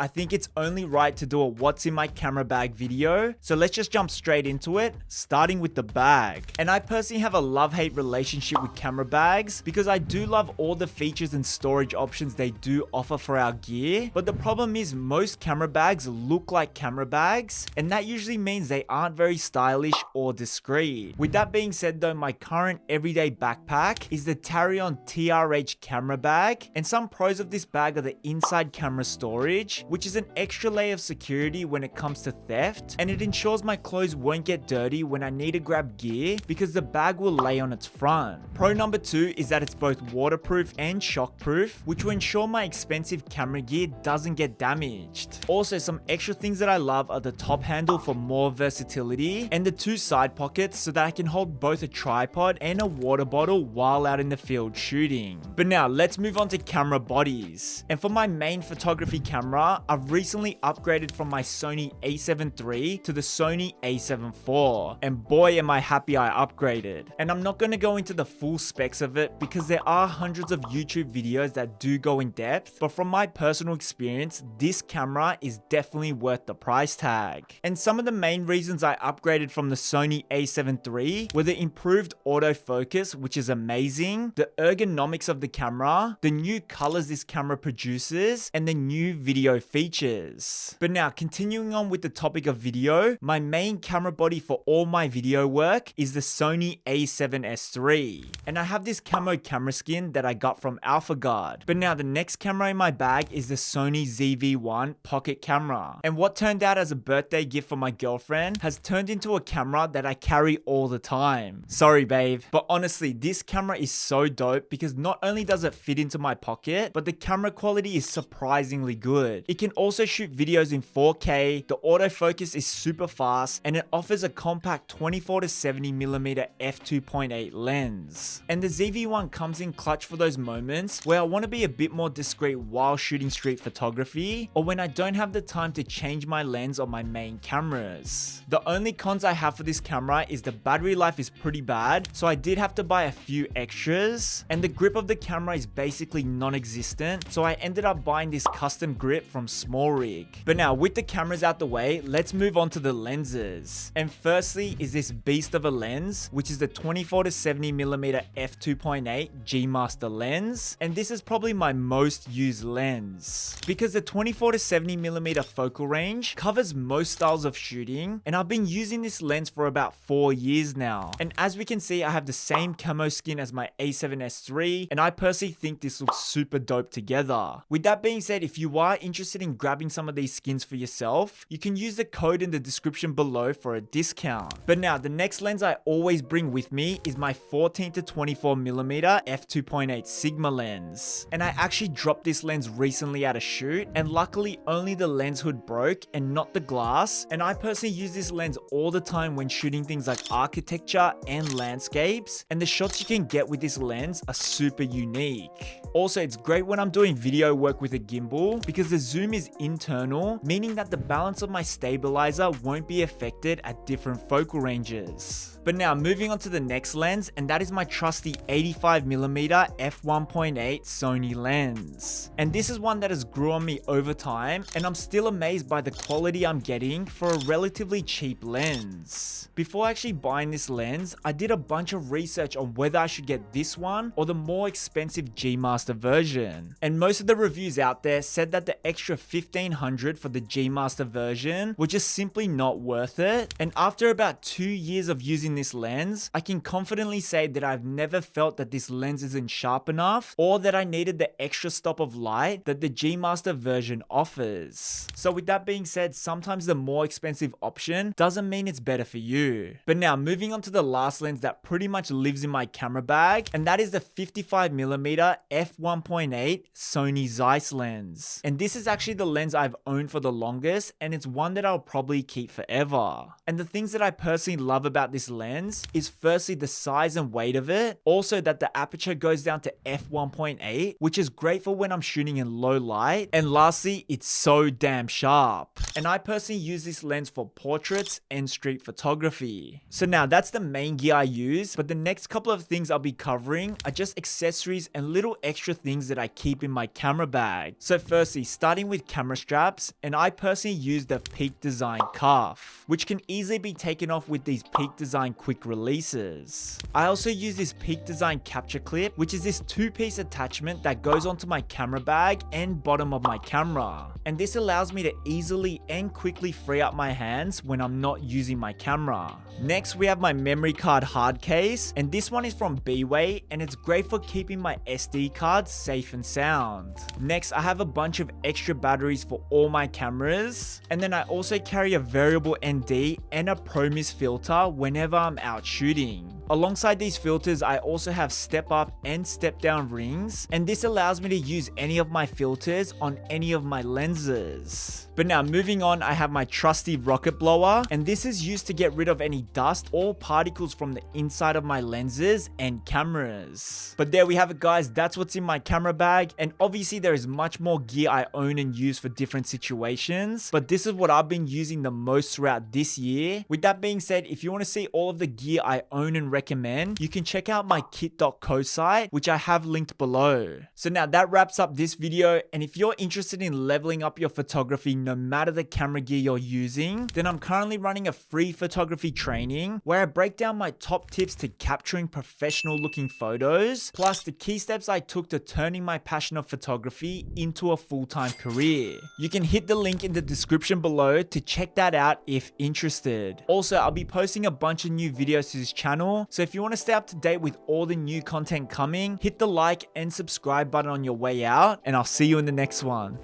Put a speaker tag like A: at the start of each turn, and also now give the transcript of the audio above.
A: I think it's only right to do a what's in my camera bag video. So let's just jump straight into it, starting with the bag. And I personally have a love-hate relationship with camera bags because I do love all the features and storage options they do offer for our gear. But the problem is most camera bags look like camera bags, and that usually means they aren't very stylish or discreet. With that being said though, my current everyday backpack is the Tarion TRH camera bag, and some pros of this bag are the inside camera storage, which is an extra layer of security when it comes to theft, and it ensures my clothes won't get dirty when I need to grab gear because the bag will lay on its front. Pro number 2 is that it's both waterproof and shockproof, which will ensure my expensive camera gear doesn't get damaged. Also, some extra things that I love are the top handle for more versatility and the 2 side pockets so that I can hold both a tripod and a water bottle while out in the field shooting. But now let's move on to camera bodies. And for my main photography camera, I've recently upgraded from my Sony a7 III to the Sony a7 IV, and boy am I happy I upgraded. And I'm not going to go into the full specs of it because there are hundreds of YouTube videos that do go in depth, but from my personal experience, this camera is definitely worth the price tag. And some of the main reasons I upgraded from the Sony a7 III were the improved autofocus, which is amazing, the ergonomics of the camera, the new colors this camera produces, and the new video features. But now, continuing on with the topic of video, my main camera body for all my video work is the Sony a7S III. And I have this camo camera skin that I got from AlphaGuard. But now the next camera in my bag is the Sony ZV-1 pocket camera. And what turned out as a birthday gift for my girlfriend has turned into a camera that I carry all the time. Sorry babe, but honestly this camera is so dope because not only does it fit into my pocket, but the camera quality is surprisingly good. It can also shoot videos in 4K, the autofocus is super fast, and it offers a compact 24-70mm f2.8 lens. And the ZV-1 comes in clutch for those moments where I want to be a bit more discreet while shooting street photography, or when I don't have the time to change my lens on my main cameras. The only cons I have for this camera is the battery life is pretty bad, so I did have to buy a few extras, and the grip of the camera is basically non-existent, so I ended up buying this custom grip from SmallRig. But now with the cameras out the way, let's move on to the lenses. And firstly is this beast of a lens, which is the 24-70mm f2.8 G Master lens, and this is probably my most used lens because the 24-70mm focal range covers most styles of shooting, and I've been using this lens for about 4 years now. And as we can see, I have the same camo skin as my a7S III, and I personally think this looks super dope together. With that being said, if you are interested in grabbing some of these skins for yourself, you can use the code in the description below for a discount. But now the next lens I always bring with me is my 14-24mm f2.8 Sigma lens. And I actually dropped this lens recently at a shoot, and luckily only the lens hood broke and not the glass, and I personally use this lens all the time when shooting things like architecture and landscapes, and the shots you can get with this lens are super unique. Also, it's great when I'm doing video work with a gimbal because the zoom is internal, meaning that the balance of my stabilizer won't be affected at different focal ranges. But now moving on to the next lens, and that is my trusty 85mm f1.8 Sony lens. And this is one that has grew on me over time, and I'm still amazed by the quality I'm getting for a relatively cheap lens. Before actually buying this lens, I did a bunch of research on whether I should get this one or the more expensive G Master version. And most of the reviews out there said that the extra $1,500 for the G Master version were just simply not worth it. And after about 2 years of using this lens, I can confidently say that I've never felt that this lens isn't sharp enough or that I needed the extra stop of light that the G Master version offers. So with that being said, sometimes the more expensive option doesn't mean it's better for you. But now moving on to the last lens that pretty much lives in my camera bag, and that is the 55mm f1.8 Sony Zeiss lens. And this is actually the lens I've owned for the longest, and it's one that I'll probably keep forever. And the things that I personally love about this lens is firstly the size and weight of it, also that the aperture goes down to f1.8, which is great for when I'm shooting in low light, and lastly, it's so damn sharp. And I personally use this lens for portraits and street photography. So now that's the main gear I use, but the next couple of things I'll be covering are just accessories and little extra things that I keep in my camera bag. So firstly, starting starting with camera straps, and I personally use the Peak Design cuff, which can easily be taken off with these Peak Design quick releases. I also use this Peak Design capture clip, which is this two-piece attachment that goes onto my camera bag and bottom of my camera. And this allows me to easily and quickly free up my hands when I'm not using my camera. Next, we have my memory card hard case, and this one is from B-Way, and it's great for keeping my SD cards safe and sound. Next, I have a bunch of extra batteries for all my cameras, and then I also carry a variable ND and a Pro Mist filter whenever I'm out shooting. Alongside these filters, I also have step up and step down rings, and this allows me to use any of my filters on any of my lenses. But now moving on, I have my trusty rocket blower, and this is used to get rid of any dust or particles from the inside of my lenses and cameras. But there we have it, guys. That's what's in my camera bag, and obviously there is much more gear I own and use for different situations, but this is what I've been using the most throughout this year. With that being said, if you want to see all of the gear I own and recommend, you can check out my kit.co site, which I have linked below. So now that wraps up this video, and if you're interested in leveling up your photography no matter the camera gear you're using, then I'm currently running a free photography training where I break down my top tips to capturing professional looking photos, plus the key steps I took to turning my passion of photography into a full-time career. You can hit the link in the description below to check that out if interested. Also, I'll be posting a bunch of new videos to this channel, so if you want to stay up to date with all the new content coming, hit the like and subscribe button on your way out, and I'll see you in the next one.